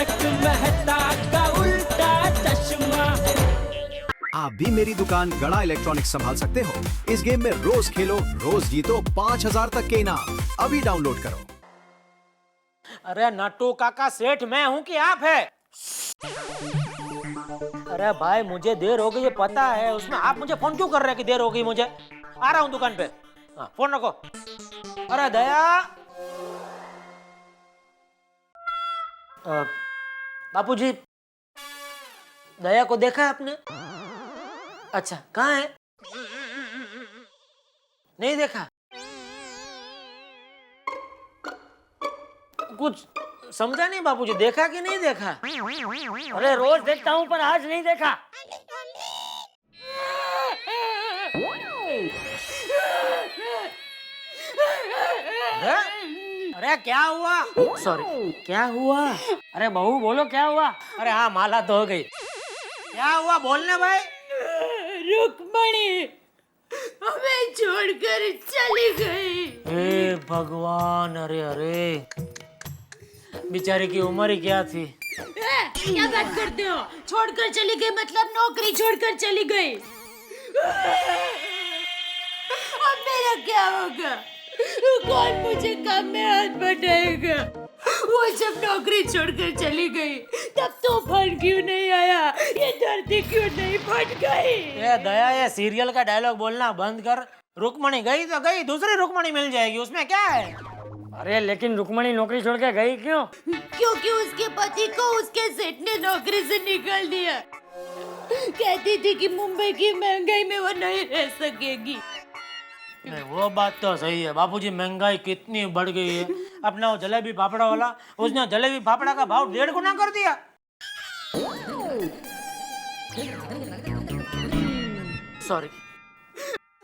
तारक मेहता का उल्टा चश्मा। आप भी मेरी दुकान गड़ा इलेक्ट्रॉनिक्स संभाल सकते हो। इस गेम में रोज खेलो, रोज जीतो 5000 तक के इनाम। अभी डाउनलोड करो। अरे नट्टू काका, सेठ मैं हूँ कि आप है? अरे भाई मुझे देर हो गई ये पता है, उसमें आप मुझे फोन क्यों कर रहे हैं कि देर हो गई? मुझे आ रहा हूँ दुकान पे। हाँ, फोन रखो। अरे दया, बापूजी, दया को देखा है आपने? अच्छा, कहाँ है? नहीं देखा? कुछ समझा नहीं बापूजी, देखा कि नहीं देखा? अरे रोज देखता हूँ पर आज नहीं देखा। अरे क्या हुआ? सॉरी, क्या हुआ? अरे बहू बोलो क्या हुआ? अरे हाँ, माला तो हो गई। क्या हुआ बोलने भाई? रुक्मणी हमें छोड़कर चली गई। हे भगवान, अरे अरे, बेचारी की उम्र ही क्या थी? क्या बात करते हो? छोड़कर चली गई मतलब नौकरी छोड़कर चली गई। अब मेरा क्या होगा? कौन मुझे काम में हाथ बटाएगा? वो जब नौकरी छोड़कर चली गई तब तूफान क्यों नहीं आया? ये धरती क्यों नहीं फट गई? ये दया, ये सीरियल का डायलॉग बोलना बंद कर। रुक्मणी गई तो गई, दूसरी रुक्मणी मिल जाएगी, उसमें क्या है? अरे लेकिन रुक्मणी नौकरी छोड़ के गई क्यों? क्योंकि उसके पति को उसके सेठ ने नौकरी से निकाल दिया। कहती थी कि मुंबई की महंगाई में वो नहीं रह सकेगी। नहीं, वो बात तो सही है बापूजी, महंगाई कितनी बढ़ गई है। अपना वो जलेबी फाफड़ा वाला, उसने जलेबी फाफड़ा का भाव 1.5 गुना कर दिया। सॉरी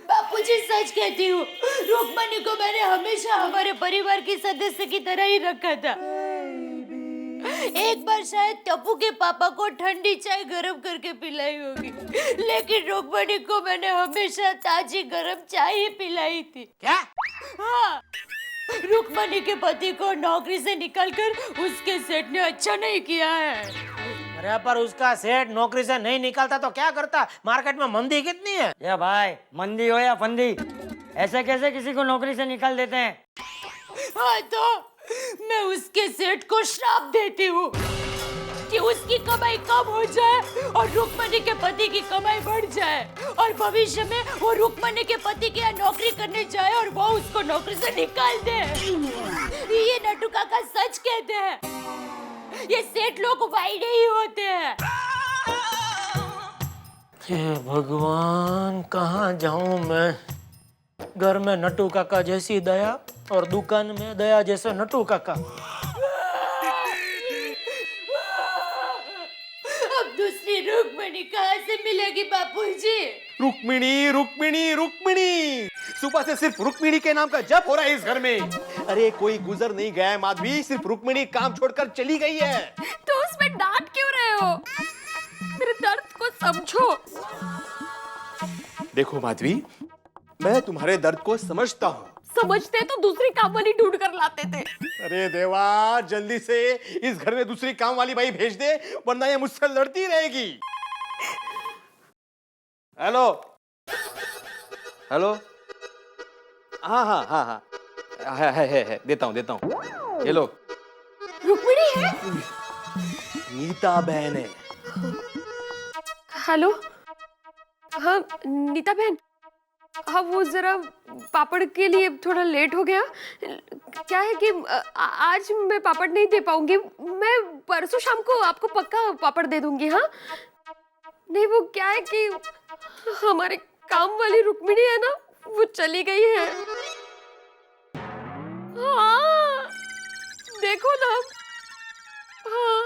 बापूजी, सच कहती हूँ, रुक्मणी को मैंने हमेशा हमारे परिवार की सदस्य की तरह ही रखा था। एक बार शायद टप्पू के पापा को ठंडी चाय गरम करके पिलाई होगी, लेकिन रुक्मणी को मैंने हमेशा ताजी गरम चाय ही पिलाई थी। क्या? हाँ, रुक्मणी के पति को नौकरी से निकालकर उसके सेठ ने अच्छा नहीं किया है। अरे पर उसका सेठ नौकरी से नहीं निकालता तो क्या करता? मार्केट में मंदी कितनी है। या भाई, मंदी हो या फंदी, ऐसे कैसे किसी को नौकरी से निकाल देते हैं? हाँ तो मैं उसके सेठ को श्राप देती हूँ कि उसकी कमाई कम हो जाए और रुक्मणी के पति की कमाई बढ़ जाए, और भविष्य में वो रुक्मणी के पति के यहाँ नौकरी करने जाए और वो उसको नौकरी से निकाल दे। ये नट्टू काका सच कहते हैं, ये सेठ लोग वाइडे ही होते हैं। हे भगवान, कहाँ जाऊं मैं? घर में नट्टू काका जैसी दया और दुकान में दया जैसे नट्टू काका। अब दूसरी रुक्मणी कहाँ से मिलेगी बापूजी? रुक्मिणी रुक्मिणी रुक्मिणी, सुबह से सिर्फ रुक्मिणी के नाम का जप हो रहा है इस घर में। अरे कोई गुजर नहीं गया है माधवी, सिर्फ रुक्मिणी काम छोड़कर चली गई है। तो उसमें डांट क्यों रहे हो? मेरे दर्द को समझो। देखो माधवी, मैं तुम्हारे दर्द को समझता हूँ। समझते तो दूसरी काम वाली ढूंढ कर लाते थे। अरे देवा, जल्दी से इस घर में दूसरी काम वाली बाई भेज दे, वरना ये मुझसे लड़ती रहेगी। हेलो हेलो, हाँ हाँ हाँ हाँ, है, देता हूँ, ये लो। रुक्मिणी है? नीता बहन है। हेलो, हाँ नीता बहन, हाँ वो जरा पापड़ के लिए थोड़ा लेट हो गया। क्या है कि आज मैं पापड़ नहीं दे पाऊंगी, मैं परसों शाम को आपको पक्का पापड़ दे दूंगी। हाँ नहीं, वो क्या है कि हमारे काम वाली रुक्मिणी है ना, वो चली गई है। हाँ देखो ना। हाँ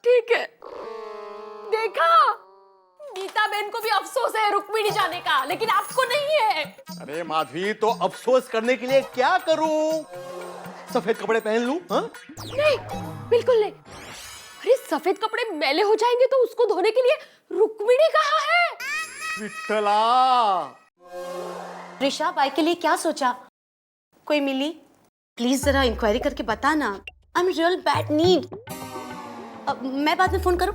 ठीक है, देखा, नीता बहन को भी अफसोस है रुक्मिणी जाने का, लेकिन आपको नहीं है। अरे माधवी, तो अफसोस करने के लिए क्या करूं? सफेद कपड़े पहन लूं? हाँ? नहीं, बिल्कुल नहीं। अरे सफेद कपड़े मैले हो जाएंगे तो उसको धोने के लिए रुक्मिणी कहाँ है? विठ्ठला, ऋषभ आई के लिए क्या सोचा? कोई मिली? प्लीज जरा इंक्वायरी करके बता ना। I am real bad need. मैं बाद में फोन करूं?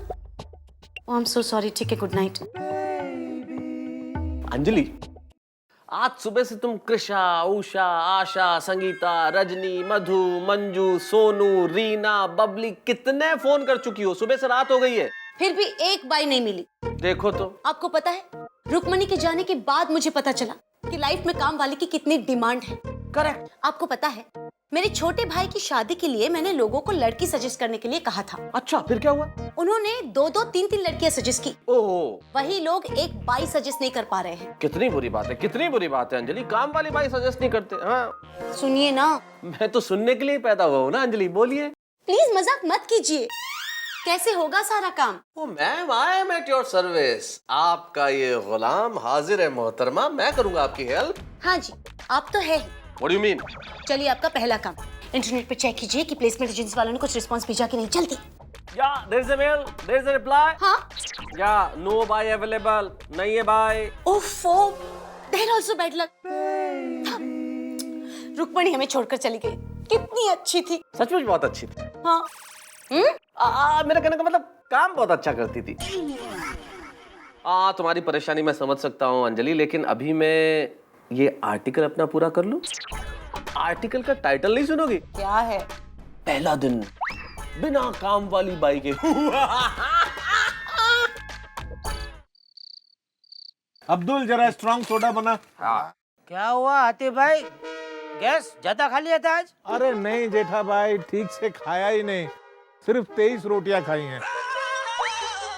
I am so sorry. ठीक है, गुड नाइट। अंजलि, आज सुबह से तुम कृषा, उषा, आशा, संगीता, रजनी, मधु, मंजू, सोनू, रीना, बबली कितने फोन कर चुकी हो? सुबह से रात हो गई है, फिर भी एक बाई नहीं मिली। देखो तो। आपको पता है, रुक्मणी के जाने के बाद मुझे पता चला कि लाइफ में काम वाले की कितनी डिमांड है। करेक्ट। आपको पता है, मेरे छोटे भाई की शादी के लिए मैंने लोगों को लड़की सजेस्ट करने के लिए कहा था। अच्छा, फिर क्या हुआ? उन्होंने 2-2, 3-3 लड़कियां सजेस्ट की। ओह, वही लोग एक बाई सजेस्ट नहीं कर पा रहे हैं। कितनी बुरी बात है, कितनी बुरी बात है अंजलि। काम वाली बाई सजेस्ट नहीं करते। हाँ, सुनिए ना, मैं तो सुनने के लिए पैदा हुआ हूँ ना अंजलि, बोलिए। प्लीज मजाक मत कीजिए। कैसे होगा सारा काम? Oh ma'am, I am at your service. आपका ये गुलाम हाजिर है मोहतरमा, मैं करूंगा आपकी हेल्प। हाँ जी, आप तो है ही। What do you mean? चलिए, आपका पहला काम, इंटरनेट पे चेक कीजिए कि प्लेसमेंट एजेंसी वालों ने कुछ रिस्पांस भेजा कि नहीं। जल्दी। या there is a mail, there is a reply. हाँ। या नो बाय अवेलेबल, नहीं है बाय। ओफो, there also bad luck. Rukmini हमें छोड़कर चली गई। कितनी अच्छी थी। सचमुच बहुत अच्छी थी। हाँ। मेरा कहने का मतलब काम बहुत अच्छा करती थी। तुम्हारी परेशानी मैं समझ सकता हूँ अंजलि, लेकिन अभी मैं ये आर्टिकल अपना पूरा कर लूं। आर्टिकल का टाइटल नहीं सुनोगी? क्या है? पहला दिन बिना काम वाली बाई के। अब्दुल, जरा स्ट्रॉन्ग सोडा बना। क्या हुआ आतिफ भाई, गैस ज्यादा खा लिया था आज? अरे नहीं जेठा भाई, ठीक से खाया ही नहीं, सिर्फ 23 रोटियां खाई हैं।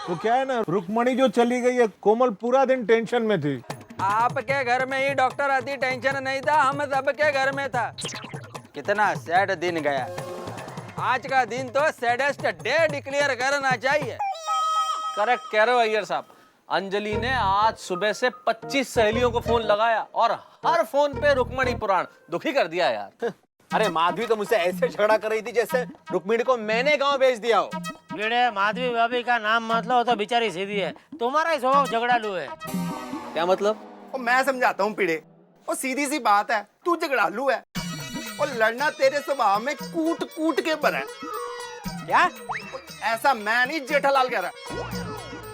तो क्या है ना, रुक्मणी जो चली गई है, कोमल पूरा दिन टेंशन में थी। आपके घर में ही डॉक्टर आदि टेंशन नहीं था, हम सबके घर में था। कितना सैड दिन गया। आज का दिन तो सैडेस्ट डे डिक्लेयर करना चाहिए। करेक्ट कह रहे हो अय्यर साहब। अंजलि ने आज सुबह से 25 सहेलियों को फोन लगाया और हर फोन पे रुक्मणी पुराण। दुखी कर दिया यार। अरे माधवी तो मुझसे ऐसे झगड़ा कर रही थी जैसे रुक्मिणी को मैंने गांव भेज दिया हो। वीड़े, माधवी भाभी का नाम मत लो, तो बेचारी सीधी है। तुम्हारा ही स्वभाव झगड़ालू है। क्या मतलब? और मैं समझाता हूँ पीड़े, और सीधी सी बात है, तू झगड़ालू है और लड़ना तेरे स्वभाव में कूट कूट के पर है। क्या? ऐसा मैं नहीं, जेठालाल कह रहा।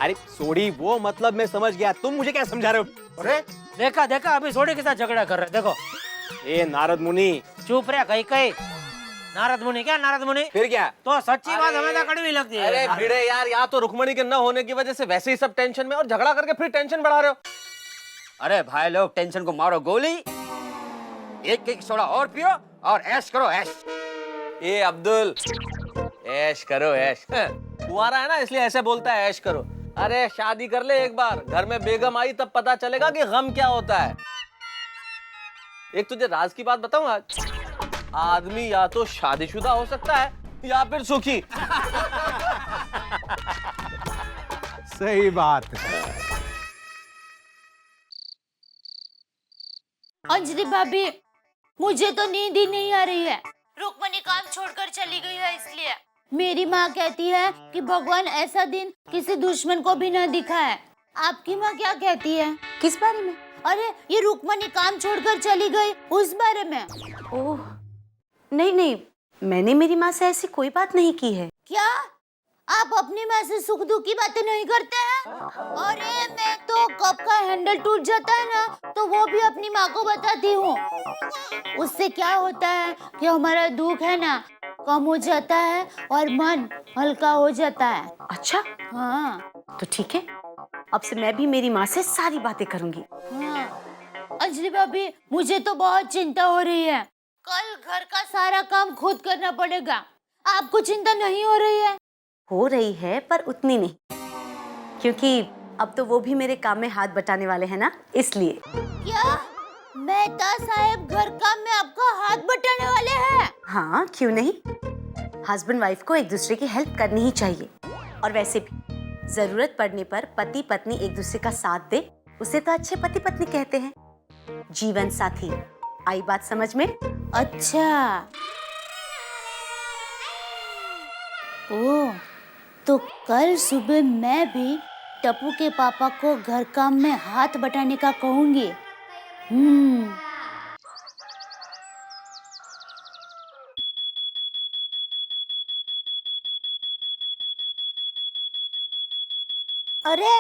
अरे सोडी, वो मतलब मैं समझ गया, तुम मुझे क्या समझा रहे हो? अरे देखा देखा, अभी सोडी के साथ झगड़ा कर रहे। देखो, ए नारद मुनि, चुप रहे। कहीं कहीं नारद मुनि क्या, नारद मुनि फिर क्या? तो सच्ची बात हमें तो कड़वी लगती है। अरे भिड़े यार, या तो रुक्मणी के न होने की वजह से वैसे ही सब टेंशन में, और झगड़ा करके फिर टेंशन बढ़ा रहे हो। अरे भाई लोग, टेंशन को मारो गोली, एक सोडा और पियो और ऐश करो ऐश। ए अब्दुल, ऐश करो ऐश। कुंवारा है ना, इसलिए ऐसे बोलता है ऐश करो। अरे शादी कर ले एक बार, घर में बेगम आई तब पता चलेगा कि गम क्या होता है। एक तुझे राज की बात बताऊं आज, आदमी या तो शादीशुदा हो सकता है या फिर सुखी। सही बात है। अंजलि भाभी, मुझे तो नींद ही नहीं आ रही है। रुक्मणी काम छोड़कर चली गई है इसलिए। मेरी माँ कहती है कि भगवान ऐसा दिन किसी दुश्मन को भी न दिखाए। आपकी माँ क्या कहती है? किस बारे में? अरे ये रुक्मणी काम छोड़कर चली गई, उस बारे में। ओह नहीं नहीं, मैंने मेरी माँ से ऐसी कोई बात नहीं की है। क्या आप अपनी माँ से सुख दुख की बातें नहीं करते हैं? अरे मैं तो कप का हैंडल टूट जाता है ना, तो वो भी अपनी माँ को बताती हूँ। उससे क्या होता है कि हमारा दुख है ना कम हो जाता है और मन हल्का हो जाता है। अच्छा, हाँ तो ठीक है, अब से मैं भी मेरी माँ से सारी बातें करूंगी। हाँ। अंजलि भाभी, मुझे तो बहुत चिंता हो रही है। कल घर का सारा काम खुद करना पड़ेगा। आपको चिंता नहीं हो रही है? हो रही है, पर उतनी नहीं, क्योंकि अब तो वो भी मेरे काम में हाथ बटाने वाले हैं ना, इसलिए। क्या मेहता साहब घर काम में आपका हाथ बटाने वाले हैं? हाँ, क्यों नहीं। हस्बैंड वाइफ को एक दूसरे की हेल्प करनी ही चाहिए। और वैसे भी जरूरत पड़ने पर पति पत्नी एक दूसरे का साथ दे, उसे तो अच्छे पति पत्नी कहते हैं। जीवन साथी। आई बात समझ में? अच्छा, ओह, तो कल सुबह मैं भी टप्पू के पापा को घर काम में हाथ बटाने का कहूंगी। अरे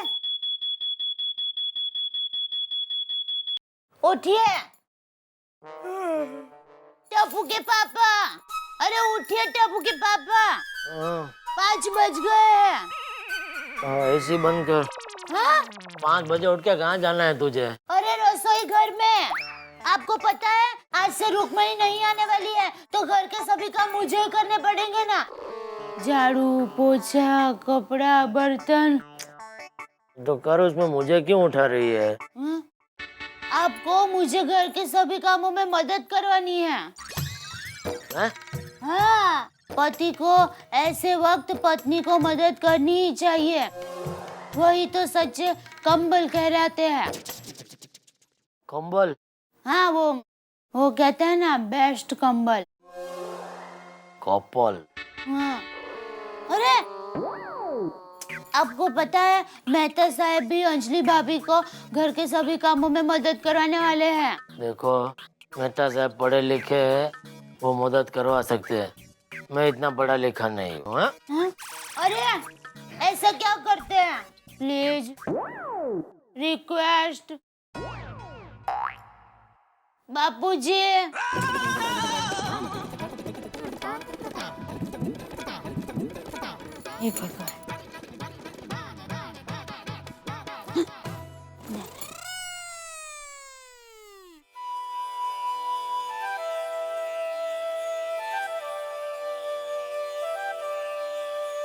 उठिए टप्पू के पापा, अरे उठिए टप्पू के पापा, 5 बज गए हैं। एसी बंद कर। हाँ? 5 बजे उठ के कहाँ जाना है तुझे? अरे रसोई घर में, आपको पता है आज से रुक्मणी नहीं आने वाली है, तो घर के सभी काम मुझे ही करने पड़ेंगे ना, झाड़ू पोछा कपड़ा बर्तन। तो कर, उसमें मुझे क्यों उठा रही है? आपको मुझे घर के सभी कामों में मदद करवानी है। हाँ, पति को ऐसे वक्त पत्नी को मदद करनी ही चाहिए, वही तो सच्चे कंबल कहलाते हैं। कंबल? हाँ, वो कहते हैं ना बेस्ट कंबल। कपल? हाँ। अरे आपको पता है मेहता साहब भी अंजलि भाभी को घर के सभी कामों में मदद करवाने वाले हैं। देखो, मेहता साहब पढ़े लिखे हैं, वो मदद करवा सकते हैं। मैं इतना पढ़ा लिखा नहीं हूँ। हाँ? अरे ऐसा क्या करते हैं, प्लीज रिक्वेस्ट बापूजी। ये भगवान,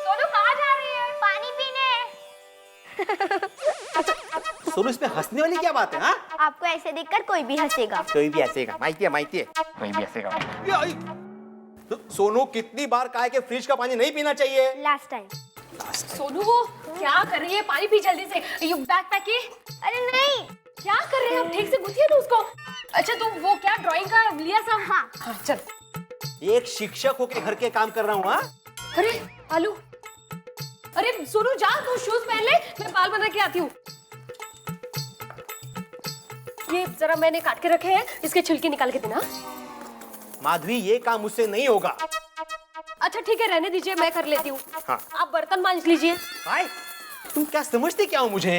सोनू कहाँ जा रही है? पानी पीने। सोनू, इसमें हंसने वाली क्या बात है? हाँ, आपको ऐसे देखकर कोई भी हंसेगा। कोई भी हंसेगा, माइती है कोई भी हंसेगा। तो सोनू, कितनी बार कहा है कि फ्रिज का पानी नहीं पीना चाहिए? Last time. सोनू वो क्या कर रही है? पानी पी जल्दी से। यू बैग पैक की? अरे नहीं, क्या कर रहे हैं आप? ठीक से गुथिए ना उसको। अच्छा तुम वो क्या ड्राइंग का लिया सब? हाँ चल। एक शिक्षक होके घर के काम कर रहा हूँ। हाँ, अरे आलू, अरे सोनू जा, तू शूज पहन ले, मैं बाल बना के आती हूँ। ये जरा मैंने काट के रखे हैं, इसके छिलके निकाल के देना। माधवी, ये काम मुझसे नहीं होगा। अच्छा ठीक है, रहने दीजिए, मैं कर लेती हूँ। हाँ। आप बर्तन मांज लीजिए। हाय, तुम क्या समझती क्या हो मुझे?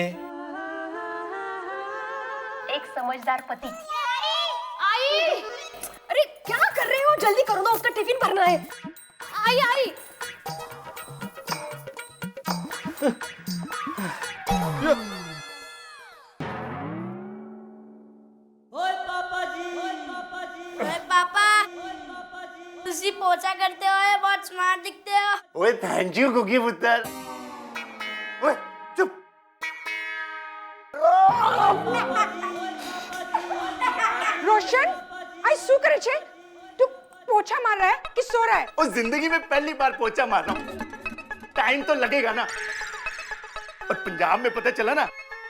एक समझदार पति। आई, अरे क्या कर रहे हो? जल्दी करो ना, उसका टिफिन भरना है। आई आई। ओए पापा जी, ओए पापा जी, ओए पापा, तुसी पोछा करते हो, बहुत स्मार्ट दिखते हो। ओए थैंक यू कुकी पुत्र। ओए चुप। रोशन, आई શું કરે છે? तू पोछा मार रहा है कि सो रहा है? और जिंदगी में पहली बार पोछा मार रहा हूँ, टाइम तो लगेगा ना। और पंजाब में पता चला ना,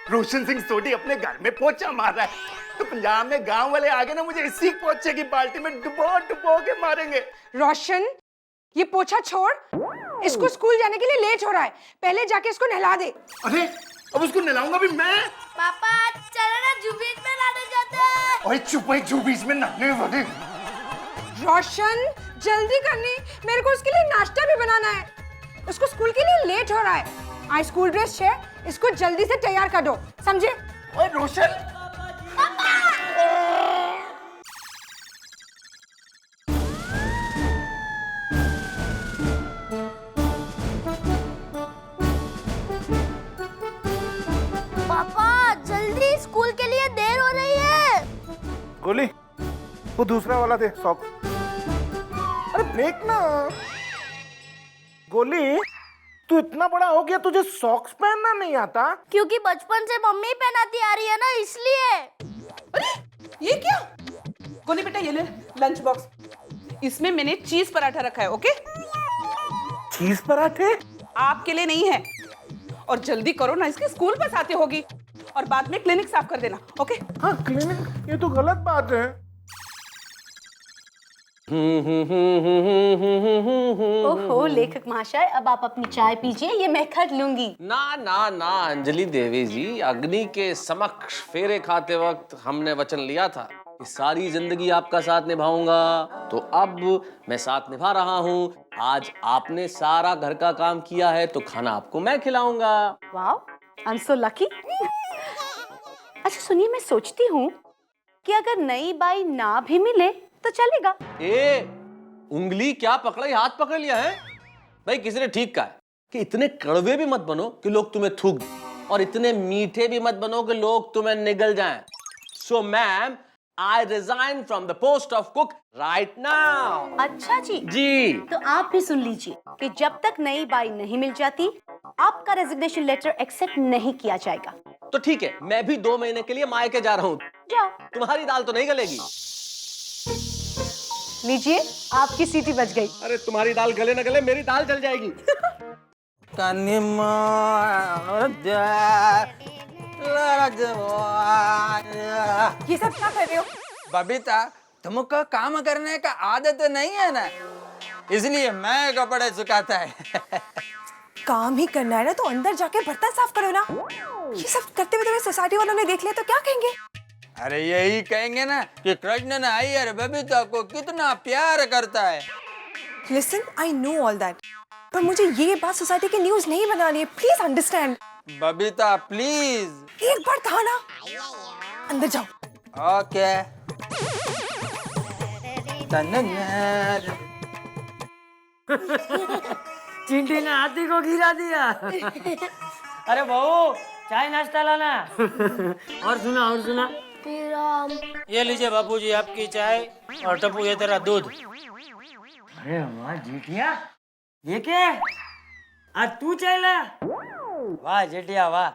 रोशन सिंह सोडी अपने घर में पोछा मार रहा है, तो पंजाब में गांव वाले आगे ना मुझे इसी पोछे की बाल्टी में डुबो डुबो के मारेंगे। रोशन, ये पोछा छोड़, इसको स्कूल जाने के लिए लेट हो रहा है, पहले जाके इसको नहला दे। अरे अब उसको नहलाऊंगा भी मैं? पापा चलो ना, जू बीच में नहाने जाते हैं। ओए चुप, भाई जू बीच में नहाने वाले। रोशन जल्दी करनी, मेरे को उसके लिए नाश्ता भी बनाना है, उसको स्कूल के लिए लेट हो रहा है। आई स्कूल ड्रेस है, इसको जल्दी से तैयार कर दो, समझे? ओए रोशन, पापा जल्दी, स्कूल के लिए देर हो रही है। गोली, वो दूसरा वाला दे, सॉक। अरे फेंक ना। गोली, तू इतना बड़ा हो गया, तुझे सॉक्स पहनना नहीं आता? क्योंकि बचपन से मम्मी पहनाती आ रही है ना, इसलिए। अरे ये क्या? गोली बेटा, ये ले लंच बॉक्स, इसमें मैंने चीज पराठा रखा है। ओके? चीज पराठे? आपके लिए नहीं है। और जल्दी करो ना, इसके स्कूल बस आती होगी, और बाद में क्लिनिक साफ कर देना। ओके? हाँ क्लिनिक, ये तो गलत बात है। ओहो लेखक महाशय, अब आप अपनी चाय पीजिए, ये मैं कर लूंगी। ना ना ना अंजलि देवी जी, अग्नि के समक्ष फेरे खाते वक्त हमने वचन लिया था कि सारी जिंदगी आपका साथ निभाऊंगा, तो अब मैं साथ निभा रहा हूँ। आज आपने सारा घर का काम किया है, तो खाना आपको मैं खिलाऊंगा। वाह, आई एम सो लकी। अच्छा सुनिए, मैं सोचती हूँ कि अगर नई बाई ना भी मिले तो चलेगा। उंगली क्या पकड़ा, हाथ पकड़ लिया है भाई। किसी ने ठीक कहा है कि इतने कड़वे भी मत बनो कि लोग तुम्हें थूक दें, और इतने मीठे भी मत बनो कि लोग तुम्हें निगल जाएं। So ma'am, I resign from the post of cook right now. अच्छा जी। जी। तो आप भी सुन लीजिए कि जब तक नई बाई नहीं मिल जाती, आपका रेजिग्नेशन लेटर एक्सेप्ट नहीं किया जाएगा। तो ठीक है, मैं भी 2 महीने के लिए मायके जा रहा हूँ। जाओ। तुम्हारी दाल तो नहीं गलेगी। लीजिए, आपकी सीटी बच गई। अरे तुम्हारी दाल गले न गले, मेरी दाल जल जाएगी। ये सब क्या कर रहे हो? बबीता, तुमको काम करने का आदत नहीं है ना, इसलिए मैं कपड़े सुखाता है। काम ही करना है ना तो अंदर जाके बर्तन साफ करो ना। ये सब करते हुए तुम्हें सोसाइटी वालों ने देख लिया तो क्या कहेंगे? अरे यही कहेंगे ना कि कृष्ण ने अय्यर बबीता को कितना प्यार करता है। Listen, I know all that, पर मुझे ये बात सोसाइटी की न्यूज़ नहीं बनानी है। Please understand. बबीता प्लीज। एक बार था ना, अंदर जाओ। ओके। चिंटी ने हाथी को गिरा दिया। अरे बहू, चाय नाश्ता लाना। और सुना। ये लीजिए बापूजी आपकी चाय, और टप्पू ये तेरा दूध। अरे वाह जेठिया, ये क्या? आज तू चाय लाया? वाह जेठिया वाह,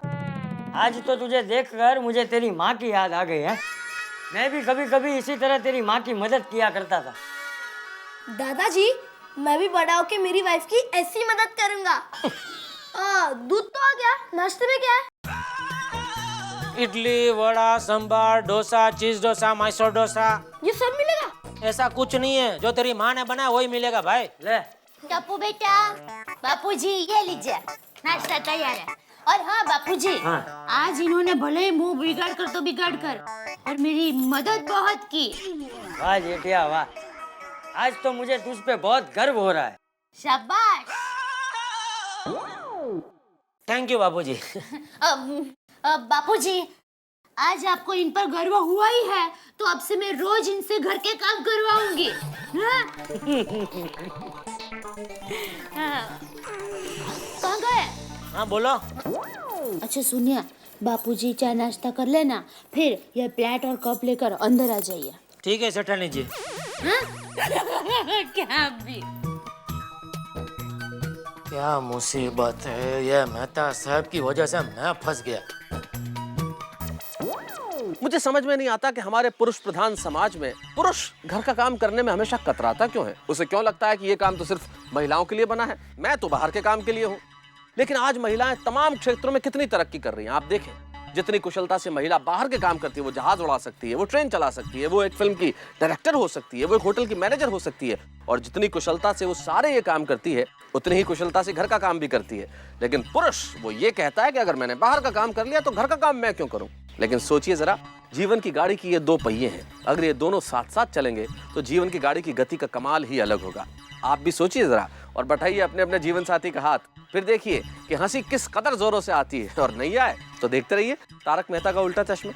आज तो तुझे देखकर मुझे तेरी माँ की याद आ गई है। मैं भी कभी कभी इसी तरह तेरी माँ की मदद किया करता था। दादाजी, मैं भी बड़ा होके मेरी वाइफ की ऐसी मदद करूंगा। दूध तो आ गया, नाश्ते में क्या है? इडली, वड़ा, सांभर, डोसा, चीज डोसा, मैसूर डोसा। ये सब मिलेगा? ऐसा कुछ नहीं है, जो तेरी माँ ने बनाया वही मिलेगा भाई। ले टप्पू बेटा, बापूजी ये लीजिए, नाश्ता तैयार है। और हाँ बापूजी, आज इन्होंने भले ही मुंह बिगाड़ कर तो बिगाड़ कर, और मेरी मदद बहुत की। वाह जेठिया वाह, आज तो मुझे तुझ पे बहुत गर्व हो रहा है। शाबाश। थैंक यू बापूजी। बापूजी, आज आपको इन पर गर्व हुआ ही है, तो अब से मैं रोज इनसे घर के काम करवाऊंगी। कहाँ गए? हाँ बोलो। अच्छा सुनिए, बापूजी चाय नाश्ता कर लेना, फिर ये प्लेट और कप लेकर अंदर आ जाइए। ठीक है सेठानी जी। क्या भी? क्या मुसीबत है, ये मेहता साहब की वजह से मैं फंस गया। मुझे समझ में नहीं आता कि हमारे पुरुष प्रधान समाज में पुरुष घर का काम करने में हमेशा कतराता क्यों है। उसे क्यों लगता है कि ये काम तो सिर्फ महिलाओं के लिए बना है, मैं तो बाहर के काम के लिए हूँ। लेकिन आज महिलाएं तमाम क्षेत्रों में कितनी तरक्की कर रही हैं। आप देखें, जितनी कुशलता से महिला बाहर के काम करती है, वो जहाज उड़ा सकती है, वो ट्रेन चला सकती है, वो एक फिल्म की डायरेक्टर हो सकती है, वो एक होटल की मैनेजर हो सकती है, और जितनी कुशलता से वो सारे ये काम करती है, उतनी ही कुशलता से घर का काम भी करती है। लेकिन पुरुष वो ये कहता है कि अगर मैंने बाहर का काम कर लिया तो घर का काम मैं क्यों करूं। लेकिन सोचिए जरा, जीवन की गाड़ी की ये 2 पहिए हैं, अगर ये दोनों साथ साथ चलेंगे तो जीवन की गाड़ी की गति का कमाल ही अलग होगा। आप भी सोचिए जरा, और बैठाइए अपने अपने जीवन साथी का हाथ, फिर देखिए कि हंसी किस कदर जोरों से आती है, और नहीं आए तो देखते रहिए तारक मेहता का उल्टा चश्मा।